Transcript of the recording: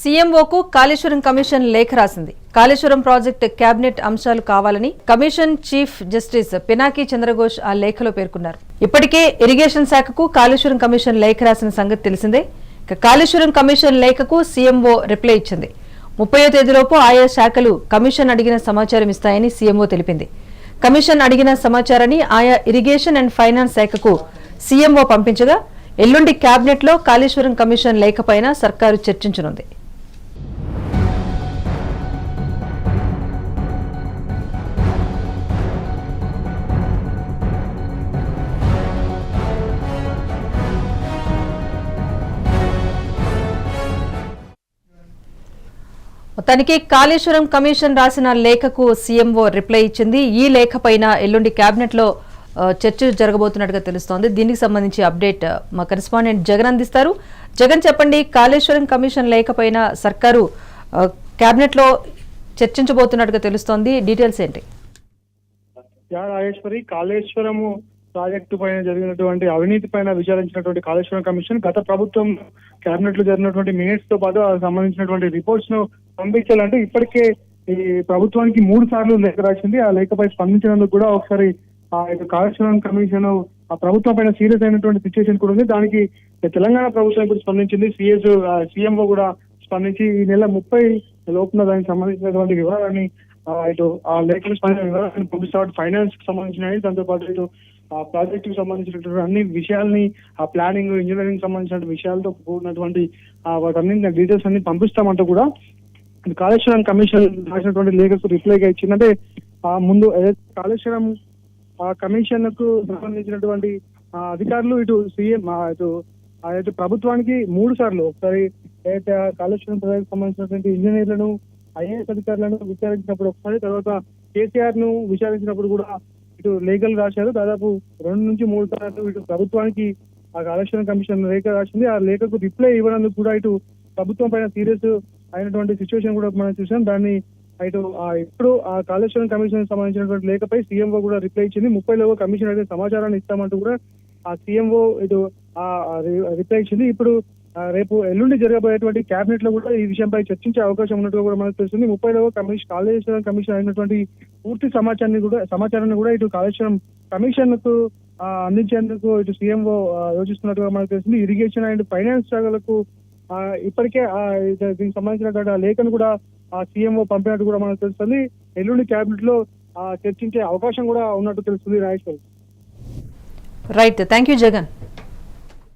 సీఎంఓకు Kaleshwaram commission లేఖ రాసింది. Kaleshwaram project cabinet అంశాలు కావాలని commission chief justice Pinaki Chandra Ghose ఆ లేఖలో పేర్కొన్నారు. ఇప్పటికే ఇరిగేషన్ శాఖకు కాళేశ్వరం కమిషన్ లేఖ రాసిన సంగతి తెలిసిందే. కాళేశ్వరం కమిషన్ లేఖకు సీఎంఓ రిప్లై ఇచ్చింది. 30వ తేదీలోపు ఆయా శాఖలు కమిషన్ అడిగిన సమాచారం ఇస్తాయని సీఎంఓ తెలిపింది. కమిషన్ అడిగిన సమాచారాన్ని ఆయా ఇరిగేషన్ అండ్ ఫైనాన్స్ శాఖకు సీఎంఓ పంపించగా ఎల్లుండి కేబినెట్ లో కాళేశ్వరం కమిషన్ లేఖపైన సర్కారు చర్చించనుంది. మొత్తానికి కాళేశ్వరం కమిషన్ రాసిన లేఖకు సీఎంఓ రిప్లై ఇచ్చింది. ఈ లేఖ పైన ఎల్లుండి కేబినెట్ లో చర్చ జరగబోతున్నట్టుగా తెలుస్తోంది. దీనికి సంబంధించి అప్డేట్ మా కరెస్పాండెంట్ జగన్ అందిస్తారు. జగన్, చెప్పండి, కాళేశ్వరం కమిషన్ లేఖ పైన సర్కారు కేబినెట్ లో చర్చించబోతున్నట్టుగా తెలుస్తోంది. డీటెయిల్స్ ఏంటి? రాజేశ్వరి, కాళేశ్వరము ప్రాజెక్టు పైన జరిగినటువంటి అవినీతి పైన విచారించినటువంటి కాళేశ్వరం కమిషన్ గత ప్రభుత్వం కేబినెట్ లో జరిగినటువంటి మినిట్స్ తో పాటు సంబంధించినటువంటి రిపోర్ట్స్ ను పంపించాలంటే ఇప్పటికే ఈ ప్రభుత్వానికి 3 సార్లు లేఖ రాసింది. ఆ లేఖపై స్పందించినందుకు కూడా ఒకసారి కాళేశ్వరం కమిషన్ ఆ ప్రభుత్వం పైన సీరియస్ అయినటువంటి సిచ్యువేషన్ కూడా ఉంది. దానికి తెలంగాణ ప్రభుత్వం ఇప్పుడు స్పందించింది. సీఎంఓ కూడా స్పందించి ఈ నెల 30 లోపున దానికి సంబంధించినటువంటి వివరాలని ఇటు ఆ లేఖకు స్పందించిన వివరాలను పంపిస్తారు. ఫైనాన్స్ కి సంబంధించినవి, దాంతో పాటు ఇటు ఆ ప్రాజెక్ట్ కి సంబంధించినటువంటి అన్ని విషయాల్ని, ఆ ప్లానింగ్, ఇంజనీరింగ్ సంబంధించిన విషయాలతో కూడినటువంటి వాటన్ని డీటెయిల్స్ అన్ని పంపిస్తామంటూ కూడా కాళేశ్వరం కమిషన్ రాసినటువంటి లేఖకు రిప్లైగా ఇచ్చిందంటే ముందు కాళేశ్వరం కమిషన్ కు సంబంధించినటువంటి అధికారులు ఇటు సీఎం ఇటు ప్రభుత్వానికి 3 సార్లు ఒకసారి కాళేశ్వరం ప్రాజెక్ట్ సంబంధించినటువంటి ఇంజనీర్లను, ఐఏఎస్ అధికారులను విచారించినప్పుడు ఒకసారి, తర్వాత కేసీఆర్ ను విచారించినప్పుడు కూడా ఇటు లేఖలు రాశారు. దాదాపు 2 నుంచి 3 సార్లు ఇటు ప్రభుత్వానికి ఆ కాళేశ్వరం కమిషన్ లేఖ రాసింది. ఆ లేఖకు రిప్లై ఇవ్వడానికి కూడా ఇటు ప్రభుత్వం పైన సీరియస్ అయినటువంటి సిచ్యువేషన్ కూడా మనం చూసాం. దాన్ని ఇటు ఇప్పుడు ఆ కాళేశ్వరం కమిషన్ సంబంధించినటువంటి లేఖపై సీఎంఓ కూడా రిప్లై ఇచ్చింది. 30లో కమిషన్ అయితే సమాచారాన్ని ఇస్తామంటూ కూడా ఆ సీఎంఓ ఇటు రిప్లై ఇచ్చింది. ఇప్పుడు రేపు ఎల్లుండి జరగబోయేటువంటి కేబినెట్ లో కూడా ఈ విషయంపై చర్చించే అవకాశం ఉన్నట్టుగా కూడా మనకు తెలుస్తుంది. 30లో కాళేశ్వరం కమిషన్ అయినటువంటి పూర్తి సమాచారాన్ని కూడా ఇటు కాళేశ్వరం కమిషన్ కు అందించేందుకు ఇటు సీఎంఓ యోచిస్తున్నట్టుగా మనకు తెలుస్తుంది. ఇరిగేషన్ అండ్ ఫైనాన్స్ శాఖలకు ఇప్పటికే దీనికి సంబంధించినటువంటి లేఖను కూడా సీఎంఓ పంపినట్టు కూడా మనకు తెలుస్తుంది. ఎల్లుండి కేబినెట్ లో చర్చించే అవకాశం కూడా ఉన్నట్టు తెలుస్తుంది. Rajeshwari. Right, thank you Jagan.